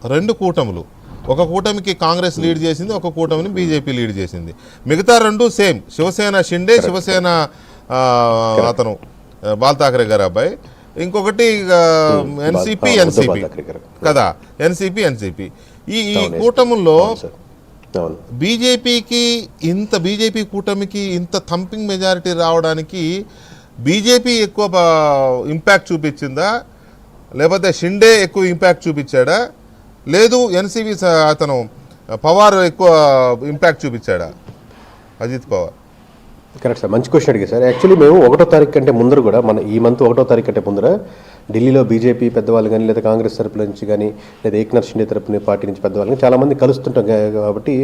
2 కూటములు, ఒక కూటమికి కాంగ్రెస్ లీడ్ చేసింది, ఒక కూటమిని బీజేపీ లీడ్ చేసింది. మిగతా 2 సేమ్, శివసేన షిండే, శివసేన అతను బాల్ ఠాకరే గారు అబ్బాయి, ఇంకొకటి ఎన్సీపీ కదా, ఎన్సీపీ. ఈ కూటముల్లో బీజేపీ కూటమికి ఇంత థంపింగ్ మెజారిటీ రావడానికి బీజేపీ ఎక్కువ ఇంపాక్ట్ చూపించిందా, లేకపోతే షిండే ఎక్కువ ఇంపాక్ట్ చూపించాడా, లేదు ఎన్సీపీ అతను పవార్ ఎక్కువ ఇంపాక్ట్ చూపించాడా? అజిత్ పవార్. కరెక్ట్ సార్, మంచి క్వశ్చన్ అడిగారు సార్. యాక్చువల్లీ మేము 1వ తారీఖు కంటే ముందర కూడా, మన ఈ మంత్ 1వ తారీఖు కంటే ముందర ఢిల్లీలో బీజేపీ పెద్దవాళ్ళు కానీ, లేదా కాంగ్రెస్ తరపు నుంచి కానీ, లేదా ఏక్నాథ్ షిండే తరపున పార్టీ నుంచి పెద్దవాళ్ళు కానీ చాలామంది కలుస్తుంటాం కాబట్టి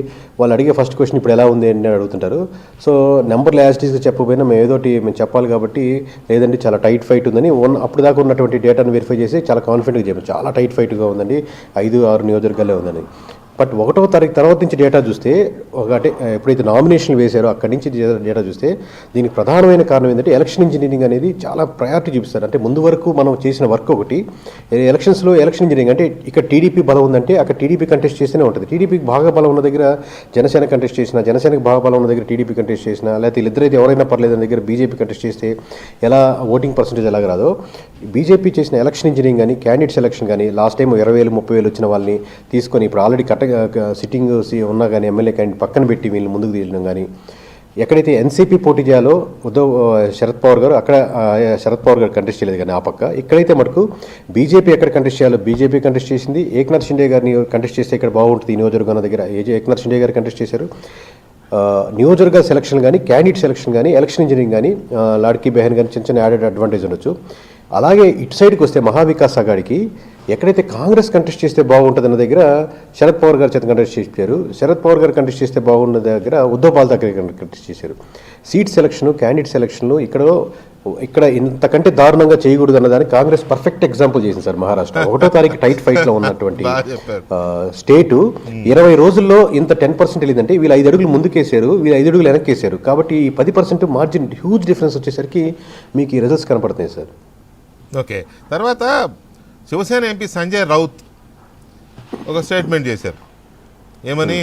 వాళ్ళు అడిగే ఫస్ట్ క్వశ్చన్ ఇప్పుడు ఎలా ఉంది అని అడుగుతుంటారు. సో నెంబర్లు యాజిటీస్గా చెప్పకపోయినా మేము చెప్పాలి కాబట్టి, లేదండి చాలా టైట్ ఫైట్ ఉందని అప్పుడు దాకా ఉన్నటువంటి డేటాను వెరిఫై చేసి చాలా కాన్ఫిడెంట్గా చెప్పారు, చాలా టైట్ ఫైట్గా ఉందండి, 5-6 నియోజకవర్గాలే ఉందని. బట్ 1వ తారీఖు తర్వాత నుంచి డేటా చూస్తే, అంటే ఎప్పుడైతే నామినేషన్లు వేశారో అక్కడి నుంచి డేటా చూస్తే దీనికి ప్రధానమైన కారణం ఏంటంటే ఎలక్షన్ ఇంజనీరింగ్ అనేది చాలా ప్రయారిటీ చూపిస్తారు. అంటే ముందు వరకు మనం చేసిన వర్క్ ఒకటి, ఎలక్షన్స్లో ఎలక్షన్ ఇంజనీరింగ్ అంటే ఇక్కడ టీడీపీ బలం ఉందంటే అక్కడ టీడీపీ కంటెస్ట్ చేస్తూనే ఉంటుంది. టీడీపీకి బాగా బలం ఉన్న దగ్గర జనసేన కంటెస్ట్ చేసినా, జనసేనకి బాగా బలం ఉన్న దగ్గర టీడీపీ కంటెస్ట్ చేసినా, లేకపోతే వీళ్ళిద్దరైతే ఎవరైనా పర్లేదని దగ్గర బీజేపీ కంటెస్ట్ చేస్తే ఎలా ఓటింగ్ పర్సెంటేజ్ ఎలాగ రాదో, బీజేపీ చేసిన ఎలక్షన్ ఇంజనీరింగ్ కానీ, క్యాండిడేట్ సెలక్షన్ కానీ, లాస్ట్ టైం 20,000-30,000 వచ్చిన వాళ్ళని తీసుకొని ఇప్పుడు ఆల్రెడీ సిట్టింగ్ ఉన్నా కానీ ఎమ్మెల్యే క్యాండిడేట్ పక్కన పెట్టి వీళ్ళని ముందుకు తీయడం కానీ, ఎక్కడైతే ఎన్సీపీ పోటీ చేయాలో శరద్ పవార్ గారు కంటెస్ట్ చేయలేదు కానీ ఆ పక్క, ఇక్కడైతే మటుకు బీజేపీ ఎక్కడ కంటెస్ట్ చేయాలో బీజేపీ కంటెస్ట్ చేసింది. ఏక్నాథ్ షిండే గారిని కంటెస్ట్ చేస్తే ఇక్కడ బాగుంటుంది ఈ నియోజకవర్గం దగ్గర ఏక్నాథ్ షిండే గారు కంటెస్ట్ చేశారు. నియోజకవర్గ సెలక్షన్ కానీ, క్యాండిడేట్ సెలక్షన్ కానీ, ఎలక్షన్ ఇంజనీరింగ్ కానీ, లాడ్కీ బెహన్ కానీ చిన్న యాడెడ్ అడ్వాంటేజ్ ఉండొచ్చు. అలాగే ఇటు సైడ్కి వస్తే మహావికాస్ అఘాడికి ఎక్కడైతే కాంగ్రెస్ కంటెస్ట్ చేస్తే బాగుంటుందన్న దగ్గర శరద్ పవార్ గారు చేత కంటెస్ట్ చేశారు. శరద్ పవార్ గారు కంటెస్ట్ చేస్తే బాగున్న దగ్గర ఉద్ధవ్ బాల్ ఠాకరే కంటెస్ట్ చేశారు. సీట్ సెలక్షన్, క్యాండిడేట్ సెలక్షన్లు ఇక్కడ ఇంతకంటే దారుణంగా చేయకూడదు అన్నదానికి కాంగ్రెస్ పర్ఫెక్ట్ ఎగ్జాంపుల్ చేసింది సార్. మహారాష్ట్ర 1వ తారీఖు టైట్ ఫైట్లో ఉన్నటువంటి స్టేటు 20 రోజుల్లో ఇంత 10% వెళ్ళిందంటే వీళ్ళు 5 అడుగులు ముందుకేసారు, వీళ్ళు 5 అడుగులు వెనక్కేసారు. కాబట్టి ఈ 10% మార్జిన్ హ్యూజ్ డిఫరెన్స్ వచ్చేసరికి మీకు ఈ రిజల్ట్స్ కనపడుతున్నాయి సార్. ఓకే, తర్వాత శివసేన ఎంపీ సంజయ్ రౌత్ ఒక స్టేట్మెంట్ చేశారు. ఏమని,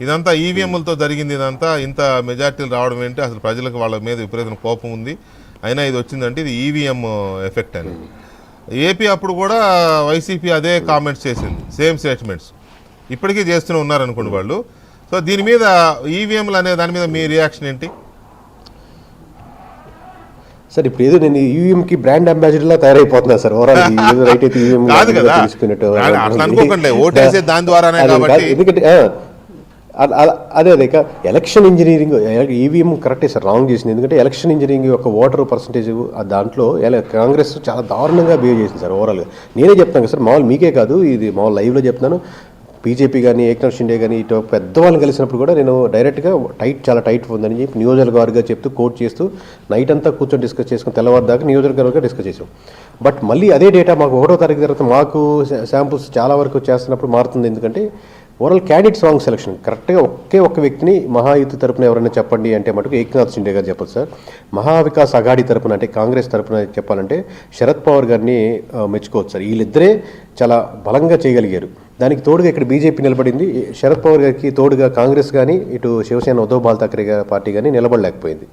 ఇదంతా ఈవీఎంలతో జరిగింది, ఇదంతా ఇంత మెజార్టీలు రావడం ఏంటి, అసలు ప్రజలకు వాళ్ళ మీద విపరీతమైన కోపం ఉంది, అయినా ఇది వచ్చిందంటే ఇది ఈవీఎం ఎఫెక్ట్ అని. ఏపీ అప్పుడు కూడా వైసీపీ అదే కామెంట్స్ చేసింది, సేమ్ స్టేట్మెంట్స్ ఇప్పటికీ చేస్తూనే ఉన్నారనుకోండి వాళ్ళు. సో దీని మీద ఈవీఎంలు అనే దాని మీద మీ రియాక్షన్ ఏంటి సార్? ఇప్పుడు ఏదో నేను ఈవీఎంకి బ్రాండ్ అంబాసిడర్ లా తయారైపోతున్నా సార్. ఓవరాల్ ఏదో రైట్ అయితే ఈవీఎం తీసుకున్నట్టు, ఎందుకంటే అదే ఎలక్షన్ ఇంజనీరింగ్ ఈవీఎం కరెక్టే సార్, రాంగ్ చేసింది. ఎందుకంటే ఎలక్షన్ ఇంజనీరింగ్ యొక్క ఓటర్ పర్సంటేజ్ దాంట్లో కాంగ్రెస్ చాలా దారుణంగా బిహేవ్ చేసింది సార్. ఓవరాల్గా నేనే చెప్తాను కదా సార్, మామూలు మీకే కాదు, ఇది మామూలు లైవ్లో చెప్తున్నాను. బీజేపీ కానీ, ఏక్నాథ్ షిండే కానీ ఇటు పెద్దవాళ్ళని కలిసినప్పుడు కూడా నేను డైరెక్ట్గా చాలా టైట్ ఉందని చెప్పి నియోజకవర్గంగా చెప్తూ కోట్ చేస్తూ నైట్ అంతా కూర్చొని డిస్కస్ చేసుకుని తెల్లవారు దాకా నియోజకవర్గంగా డిస్కస్ చేసాం. బట్ మళ్ళీ అదే డేటా మాకు 1వ తారీఖు తర్వాత మాకు శాంపుల్స్ చాలా వరకు చేస్తున్నప్పుడు మారుతుంది. ఎందుకంటే ఓవరాల్ క్యాండిడేట్స్ రాంగ్ సెలక్షన్. కరెక్ట్గా ఒక్క వ్యక్తిని మహాయుతి తరపున ఎవరైనా చెప్పండి అంటే మటుకు ఏక్నాథ్ షిండే గారు చెప్పదు సార్. మహావికాస్ అఘాడి తరపున అంటే కాంగ్రెస్ తరపున చెప్పాలంటే శరద్ పవార్ గారిని మెచ్చుకోవచ్చు సార్. వీళ్ళిద్దరే చాలా బలంగా చేయగలిగారు. దానికి తోడుగా ఇక్కడ బీజేపీ నిలబడింది. శరద్ పవార్ గారికి తోడుగా కాంగ్రెస్ కానీ, ఇటు శివసేన ఉద్ధవ్ బాల్ ఠాకరే పార్టీ కానీ నిలబడలేకపోయింది.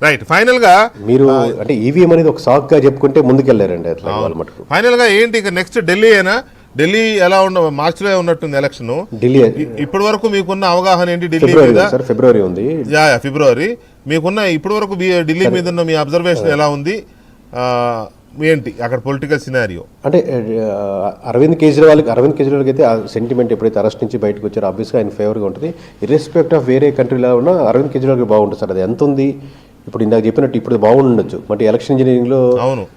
రైట్, ఫైనల్ గా మీరు అంటే ఈవీఎం అనేది ఒక సాక్ గా చెప్పుకుంటే ముందుకెళ్లారండి అట్లా వాళ్ళ మటుకు. ఫైనల్ గా ఏంటి ఇక నెక్స్ట్ ఢిల్లీ అయినా? ఢిల్లీ ఎలా మార్చిలో ఉన్నట్టుంది ఎలక్షన్. ఢిల్లీ ఇప్పటి వరకు మీకున్న అవగాహన ఏంటి? ఢిల్లీ ఫిబ్రవరి ఉంది, ఫిబ్రవరి. మీకున్న ఇప్పటి వరకు ఢిల్లీ మీద ఉన్న మీ అబ్జర్వేషన్ ఎలా ఉంది? ఏంటి అక్కడ పొలిటికల్ సినారియో? అంటే అరవింద్ కేజ్రీవాల్కి అయితే ఆ సెంటిమెంట్ ఎప్పుడైతే అరెస్ట్ నుంచి బయటకు వచ్చారో ఆబ్వియస్గా ఆయన ఫేవర్గా ఉంటుంది. ఇర్రెస్పెక్ట్ ఆఫ్ వేరే కంట్రీలో ఉన్న అరవింద్ కేజ్రీవాల్కి బాగుంటుంది సార్. అది ఎంత ఉంది ఇప్పుడు ఇందాక చెప్పినట్టు ఇప్పుడు బాగుండొచ్చు, బట్ ఎలక్షన్ ఇంజనీరింగ్లో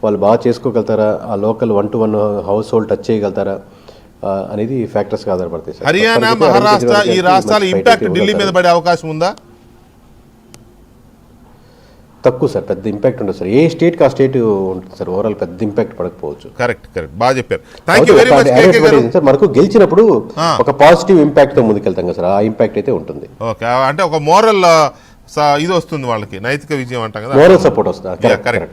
వాళ్ళు బాగా చేసుకోగలుగుతారా, ఆ local 1-to-1 house hold touch చేయగలుగుతారా అనేది ఫ్యాక్టర్స్గా ఆధారపడతాయి సార్. హర్యానా, మహారాష్ట్ర ఈ రాష్ట్రాల ఇంపాక్ట్ ఢిల్లీ మీద పడే అవకాశం ఉందా? తక్కువ సార్, పెద్ద ఇంపాక్ట్ ఉండదు సార్. ఏ స్టేట్కి ఆ స్టేట్ ఉంటుంది సార్, ఓవరాల్ పెద్ద ఇంపాక్ట్ పడకపోవచ్చు. కరెక్ట్, బాగా చెప్పారు. Thank you very much sir. మనకు గెలిచినప్పుడు ఒక పాజిటివ్ ఇంపాక్ట్ తో ముందుకెళ్తాం కదా సార్, ఆ ఇంపాక్ట్ అయితే ఉంటుంది. ఓకే, అంటే ఒక మోరల్ ఇది వస్తుంది వాళ్ళకి, నైతిక విజయం అంటాం కదా, మోరల్ సపోర్ట్ వస్తుంది. కరెక్ట్.